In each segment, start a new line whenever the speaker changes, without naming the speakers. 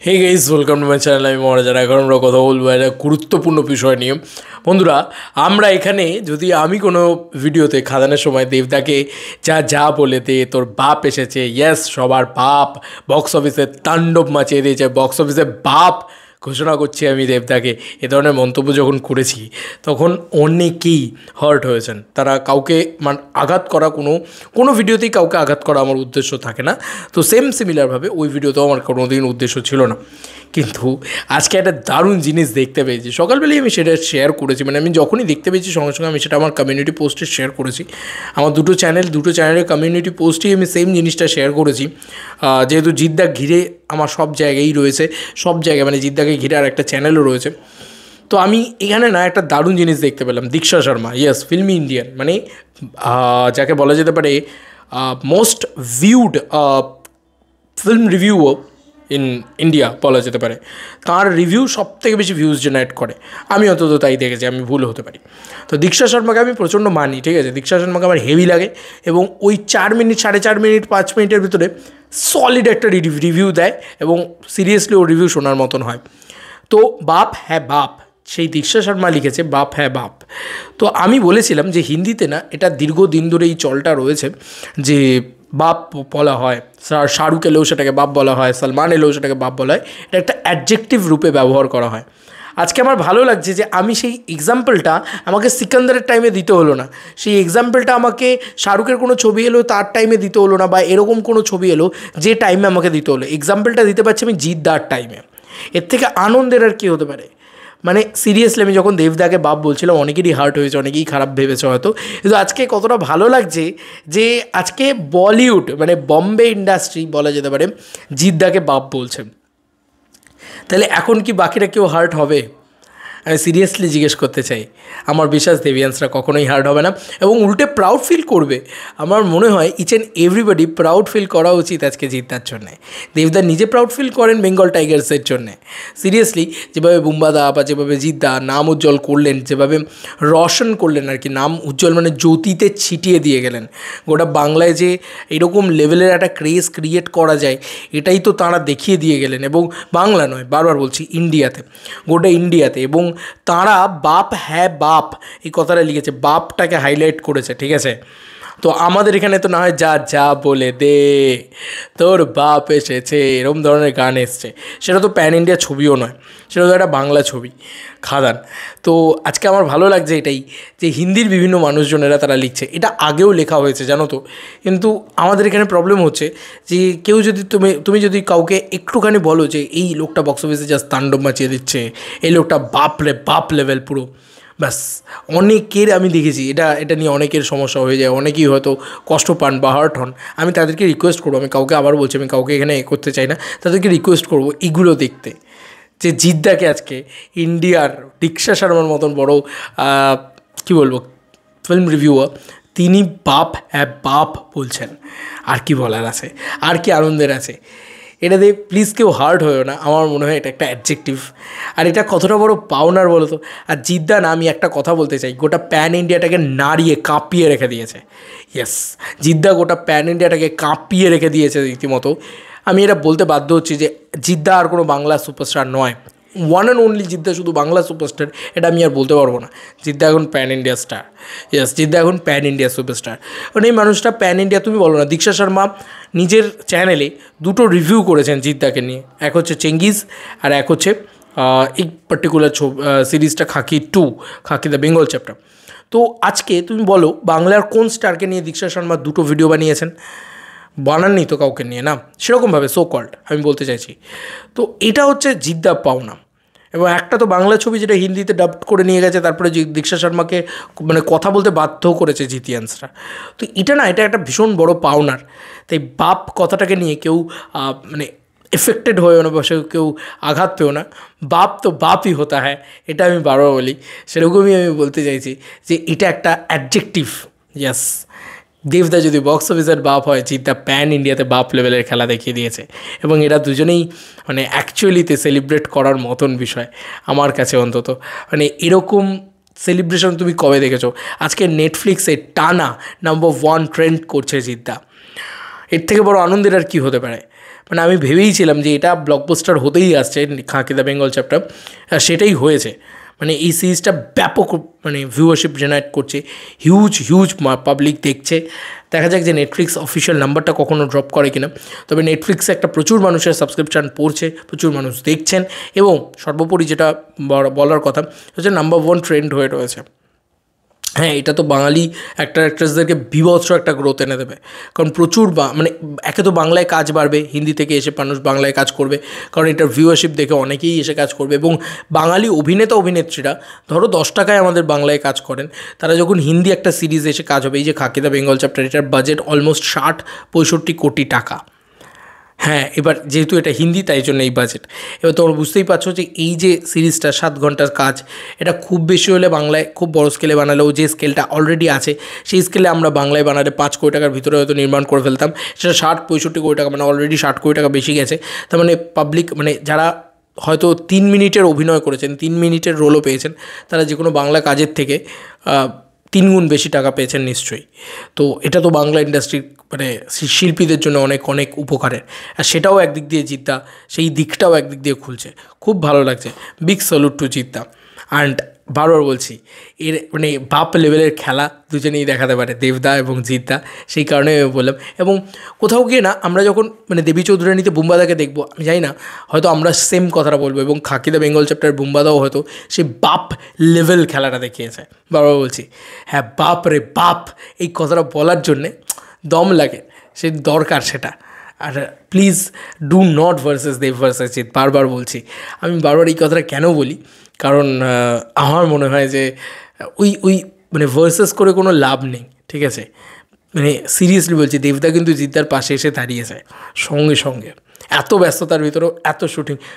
Hey guys, welcome to my channel. আমি মহারাজার। এখন আমরা কথা বলবো একটা গুরুত্বপূর্ণ বিষয় নিয়ে। বন্ধুরা, আমরা এখানে যদি আমি কোনো ভিডিওতে খাদানের সময় দেবদাকে যা যা বলে দে তোর বাপ এসেছে, ইয়েস সবার বাপ, বক্স অফিসে তাণ্ডব মাচিয়ে দিয়েছে, বক্স অফিসে বাপ ঘোষণা করছি আমি দেবদাকে, এ ধরনের মন্তব্য যখন করেছি তখন অনেকেই হার্ট হয়েছেন। তারা কাউকে আঘাত করা, কোনো ভিডিওতেই কাউকে আঘাত করা আমার উদ্দেশ্য থাকে না। তো সিমিলারভাবে ওই ভিডিওতেও আমার কোনো দিন উদ্দেশ্য ছিল না। কিন্তু আজকে একটা দারুণ জিনিস দেখতে পেয়েছি, সকালবেলায় আমি সেটা শেয়ার করেছি। আমি যখনই দেখতে পেয়েছি সঙ্গে সঙ্গে আমি সেটা আমার কমিউনিটি পোস্টে শেয়ার করেছি। আমার দুটো চ্যানেলের কমিউনিটি পোস্টেই আমি সেম জিনিসটা শেয়ার করেছি। যেহেতু জিদ্দা ঘিরে আমার সব জায়গায়ই রয়েছে, সব জায়গায় জিদ্দাকে ঘিরে আর একটা চ্যানেলও রয়েছে। তো আমি এখানে একটা দারুণ জিনিস দেখতে পেলাম। দীক্ষা শর্মা, ইয়েস, ফিল্মি ইন্ডিয়ান, যাকে বলা যেতে পারে মোস্ট ভিউড ফিল্ম রিভিউও ইন ইন্ডিয়া বলা যেতে পারে। তার রিভিউ সব থেকে বেশি ভিউজ জেনারেট করে, আমি অন্তত তাই দেখেছি, আমি ভুল হতে পারি। তো দীক্ষা শর্মাকে আমি প্রচণ্ড মানি, ঠিক আছে। দীক্ষা শর্মাকে আমার হেভি লাগে এবং ওই 4 মিনিট, 4.5 মিনিট, 5 মিনিটের ভিতরে সলিড একটা রিভিউ দেয় এবং সিরিয়াসলি ওর রিভিউ শোনার মতন হয়। তো বাপ হ্যাঁ বাপ, সেই দীক্ষা শর্মা লিখেছে বাপ হ্যাঁ বাপ। তো আমি বলেছিলাম যে হিন্দিতে এটা দীর্ঘদিন ধরে এই চলটা রয়েছে যে বাপ বলা হয়, শাহরুখ এলেও সেটাকে বাপ বলা হয়, সলমান এলেও সেটাকে বাপ বলা হয়, এটা একটা অ্যাডজেক্টিভ রূপে ব্যবহার করা হয়। আজকে আমার ভালো লাগছে যে আমি সেই এক্সাম্পলটা আমাকে সিকান্দারের টাইমে দিতে হলো না, সেই এক্সাম্পলটা আমাকে শাহরুখের কোনো ছবি এলো তার টাইমে দিতে হলো না, বা এরকম কোনো ছবি এলো যে টাইমে আমাকে দিতে হলো। এক্সাম্পলটা দিতে পারছি আমি জিদ্দার টাইমে। এর থেকে আনন্দের আর কী হতে পারে? সিরিয়াসলি আমি যখন দেবদাকে বাপ বলছিলাম অনেকেরই হার্ট হয়েছে, অনেকেই খারাপ ভেবেছে হয়তো, কিন্তু আজকে কতটা ভালো লাগছে যে আজকে বলিউড বম্বে ইন্ডাস্ট্রি বলা যেতে পারে জিদ্দাকে বাপ বলছে। তাহলে এখন কি বাকিরা কেউ হার্ট হবে? আমি সিরিয়াসলি জিজ্ঞেস করতে চাই। আমার বিশ্বাস দেবিয়ান্সরা কখনোই হার্ট হবে না এবং উল্টে প্রাউড ফিল করবে। আমার মনে হয় each and everybody proud feel করা উচিত আজকে জিদ্দার জন্যে। দেবদা নিজে প্রাউড ফিল করেন বেঙ্গল টাইগার্সের জন্যে। সিরিয়াসলি যেভাবে বুম্বাদা বা যেভাবে জিদ্দা নাম উজ্জ্বল করলেন, যেভাবে রোশন করলেন আর কি, নাম উজ্জ্বল জ্যোতিতে ছিটিয়ে দিয়ে গেলেন। গোটা বাংলায় যে এরকম লেভেলের একটা ক্রেজ ক্রিয়েট করা যায় এটাই তো তাঁরা দেখিয়ে দিয়ে গেলেন। এবং বাংলা নয়, বারবার বলছি, ইন্ডিয়াতে, গোটা ইন্ডিয়াতে। এবং তাঁরা বাপ হ্যাঁ বাপ এই কথাটা লিখেছে, বাপটাকে হাইলাইট করেছে, ঠিক আছে। তো আমাদের এখানে তো না হয় যা যা বলে দে তোর বাপ এসেছে এরকম ধরনের গান এসছে, সেটা তো প্যান ইন্ডিয়া ছবিও নয়, সেটা তো একটা বাংলা ছবি, খাদান। তো আজকে আমার ভালো লাগছে এটাই যে হিন্দির বিভিন্ন মানুষজনেরা তারা লিখছে। এটা আগেও লেখা হয়েছে জানো তো, কিন্তু আমাদের এখানে প্রবলেম হচ্ছে যে কেউ যদি তুমি যদি কাউকে একটুখানি বলো যে এই লোকটা বক্স অফিসে জাস্ট তাণ্ডব মাচিয়ে দিচ্ছে, এই লোকটা বাপ লেভেল পুরো, ব্যাস অনেকের আমি দেখেছি এটা নিয়ে অনেকের সমস্যা হয়ে যায়, অনেকেই হয়তো কষ্ট পান বা হার্ট হন। আমি তাদেরকে রিকোয়েস্ট করবো, আমি কাউকে আবার বলছি, আমি কাউকে এখানে করতে চাই না, তাদেরকে রিকোয়েস্ট করবো এগুলো দেখতে, যে জিদ্দাকে আজকে ইন্ডিয়ার দীক্ষা শর্মার মতন বড় কী বলবো ফিল্ম রিভিউয়ার, তিনি বাপ হ্যাঁ বাপ বলছেন। আর কি বলার আছে, আর কি আনন্দের আছে? এটাতে প্লিজ কেউ হার্ট হয়েও না, আমার মনে হয় এটা একটা অ্যাডজেক্টিভ। আর এটা কতটা বড় পাওনার বলো তো। আর জিদ্দা না, আমি একটা কথা বলতে চাই, গোটা প্যান ইন্ডিয়াটাকে নাড়িয়ে কাঁপিয়ে রেখে দিয়েছে। ইয়েস, জিদ্দা গোটা প্যান ইন্ডিয়াটাকে কাঁপিয়ে রেখে দিয়েছে রীতিমতো। আমি এটা বলতে বাধ্য হচ্ছি যে জিদ্দা আর কোনো বাংলা সুপারস্টার নয়, ওয়ান অ্যান্ড অনলি জিদ্দা শুধু বাংলা সুপারস্টার এটা আমি আর বলতে পারবো না। জিদ্দা এখন pan India star. Yes, Jeddah এখন প্যান ইন্ডিয়া সুপারস্টার। এই মানুষটা প্যান ইন্ডিয়া, তুমি বলো না। দীক্ষা শর্মা নিজের চ্যানেলে দুটো রিভিউ করেছেন জিদ্দাকে নিয়ে, এক হচ্ছে চেঙ্গিজ আর এক হচ্ছে এই পার্টিকুলার সিরিজটা খাকি 2, খাকি দ্য বেঙ্গল চ্যাপ্টার। তো আজকে তুমি বলো বাংলার কোন স্টারকে নিয়ে দীক্ষা শর্মা দুটো ভিডিও বানিয়েছেন? বানাননি তো কাউকে নিয়ে না, সেরকমভাবে সো কল্ড আমি বলতে চাইছি। তো এটা হচ্ছে জিদ্দা পাওনা। এবং একটা তো বাংলা ছবি যেটা হিন্দিতে ডাব করে নিয়ে গেছে, তারপরে দীক্ষা শর্মাকে কথা বলতে বাধ্য করেছে জিতিয়ান্সরা। তো এটা একটা ভীষণ বড় পাওনার। তাই বাপ কথাটাকে নিয়ে কেউ এফেক্টেড হয়েও না, বা কেউ আঘাত পেও না। বাপ তো বাপই হতা হ্যায়, এটা আমি বারবার বলি, সেরকমই আমি বলতে চাইছি যে এটা একটা অ্যাডজেক্টিভ। ইয়াস, দেবদা যদি বক্স অফিসের বাপ হয়, জিদ্দা প্যান ইন্ডিয়াতে বাপ লেভেলের খেলা দেখিয়ে দিয়েছে। এবং এরা দুজনেই অ্যাকচুয়ালিতে সেলিব্রেট করার মতন বিষয় আমার কাছে অন্তত। এরকম সেলিব্রেশন তুমি কবে দেখেছো? আজকে নেটফ্লিক্সে টানা নাম্বার 1 ট্রেন্ড করছে জিদ্দা। এর থেকে বড় আনন্দের আর কী হতে পারে? মানে আমি ভেবেইছিলাম যে এটা ব্লকবাস্টার হতেই আসছে খাকি দ্য বেঙ্গল চ্যাপ্টার, সেটাই হয়েছে। মানে এই সিরিজটা ব্যাপক মানে ভিউয়ারশিপ জেনারেট করছে, হিউজ পাবলিক দেখছে। দেখা যাক যে নেটফ্লিক্স অফিসিয়াল নাম্বারটা কখনো ড্রপ করে কিনা। তবে নেটফ্লিক্সে একটা প্রচুর মানুষের সাবস্ক্রিপশান পড়ছে, প্রচুর মানুষ দেখছেন, এবং সর্বোপরি যেটা বলার কথা হচ্ছে নাম্বার 1 ট্রেন্ড হয়ে রয়েছে। হ্যাঁ, এটা তো বাঙালি অ্যাক্টর অ্যাক্ট্রেসদেরকে বীভৎস একটা গ্রোথ এনে দেবে, কারণ প্রচুর মানে একে তো বাংলায় কাজ বাড়বে, হিন্দি থেকে এসে মানুষ বাংলায় কাজ করবে, কারণ এটার ভিউয়ারশিপ দেখে অনেকেই এসে কাজ করবে। এবং বাঙালি অভিনেতা অভিনেত্রীরা ধরো 10 টাকায় আমাদের বাংলায় কাজ করেন, তারা যখন হিন্দি একটা সিরিজ এসে কাজ হবে, এই যে খাকি দ্য বেঙ্গল চ্যাপ্টার, এটার বাজেট অলমোস্ট 60-65 কোটি টাকা। হ্যাঁ, এবার যেহেতু এটা হিন্দি তাই জন্য এই বাজেট। এবার তোমরা বুঝতেই পারছো যে এই যে সিরিজটা 7 ঘন্টার কাজ, এটা খুব বেশি হলে বাংলায় খুব বড় স্কেলে বানালেও যে স্কেলটা অলরেডি আছে সেই স্কেলে আমরা বাংলায় বানালে 5 কোটি টাকার ভিতরে হয়তো নির্মাণ করে ফেলতাম, সেটা 60-65 কোটি টাকা, মানে অলরেডি 60 কোটি টাকা বেশি গেছে। তার মানে পাবলিক, মানে যারা হয়তো 3 মিনিটের অভিনয় করেছেন, 3 মিনিটের রোলও পেয়েছেন, তারা যে কোনো বাংলা কাজের থেকে 3 গুণ বেশি টাকা পেয়েছেন নিশ্চয়ই। তো এটা তো বাংলা ইন্ডাস্ট্রির মানে শিল্পীদের জন্য অনেক অনেক উপকারের, আর সেটাও একদিক দিয়ে জিদ্দা সেই দিকটাও একদিক দিয়ে খুলছে, খুব ভালো লাগছে। Big salute to Jeddah. And বারবার বলছি, এর মানে বাপ লেভেলের খেলা দুজনেই দেখাতে পারে দেবদা এবং জিদ্দা, সেই কারণে আমি বললাম। এবং কোথাও গিয়ে না আমরা যখন মানে দেবী চৌধুরানীতে বুম্বাদাকে দেখবো, আমি জানি না হয়তো আমরা সেম কথাটা বলবো, এবং খাকি দ্য বেঙ্গল চ্যাপ্টার বুম্বাদাও হয়তো সেই বাপ লেভেল খেলাটা দেখিয়েছে। বারবার বলছি, হ্যাঁ বাপ রে বাপ, এই কথাটা বলার জন্যে দম লাগে, সে দরকার সেটা। আর please do not versus Dev versus Jeet, বারবার বলছি। আমি বারবার এই কথাটা কেন বলি, কারণ আমার মনে হয় যে ওই মানে ভার্সেস করে কোনো লাভ নেই, ঠিক আছে? মানে সিরিয়াসলি বলছি, দেবদা কিন্তু জিদ্দার পাশে এসে দাঁড়িয়েছে সঙ্গে সঙ্গে, এত ব্যস্ততার ভিতরেও এত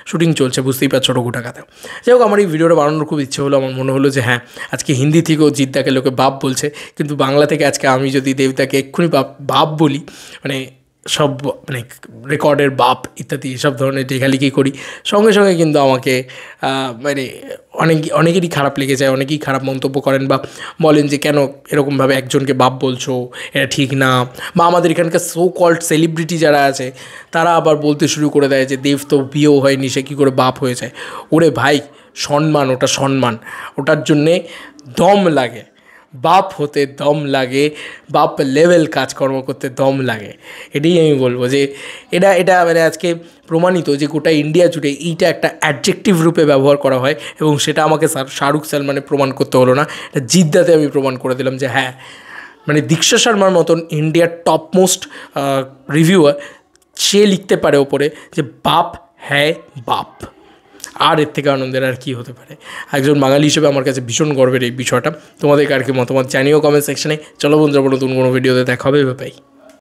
শুটিং চলছে, বুঝতেই পারছো টাকাতে। যাই হোক, আমার এই ভিডিওটা বানানোর খুব ইচ্ছে হলো, আমার মনে হলো যে হ্যাঁ, আজকে হিন্দি থেকেও জিদ্দাকে লোকে বাপ বলছে, কিন্তু বাংলা থেকে আজকে আমি যদি দেবদাকে এক্ষুনি বাপ বলি, মানে সব মানে রেকর্ডের বাপ ইত্যাদি এসব ধরনের লেখালেখি করি, সঙ্গে সঙ্গে কিন্তু আমাকে মানে অনেকেরই খারাপ লেগে যায়, অনেকেই খারাপ মন্তব্য করেন বা বলেন যে কেন এরকমভাবে একজনকে বাপ বলছো, এটা ঠিক না। বা আমাদের এখানকার সো কল্ড সেলিব্রিটি যারা আছে তারা আবার বলতে শুরু করে দেয় যে দেব তো বিয়েও হয়নি, সে কী করে বাপ হয়ে যায়। ওরে ভাই, সম্মান, ওটা সম্মান, ওটার জন্যে দম লাগে, বাপ হতে দম লাগে, বাপ লেভেল কাজকর্ম করতে দম লাগে। এটাই আমি বলবো যে এটা মানে আজকে প্রমাণিত যে গোটা ইন্ডিয়া জুড়ে এইটা একটা অ্যাডজেক্টিভ রূপে ব্যবহার করা হয়, এবং সেটা আমাকে শাহরুখ সালমানে প্রমাণ করতে হলো না, এটা জিদ্দাতে আমি প্রমাণ করে দিলাম যে হ্যাঁ, মানে দীক্ষা শর্মার মতন ইন্ডিয়ার টপ মোস্ট রিভিউয়ার, সে লিখতে পারে ওপরে যে বাপ হ্যায় বাপ। আর এর থেকে আনন্দের আর কী হতে পারে? একজন বাঙালি হিসেবে আমার কাছে ভীষণ গর্বের এই বিষয়টা। তোমাদের কার কি মতামত জানিও কমেন্ট সেকশনে। চলো বন্ধুরা, নতুন কোনো ভিডিওতে দেখা হবে, বাই।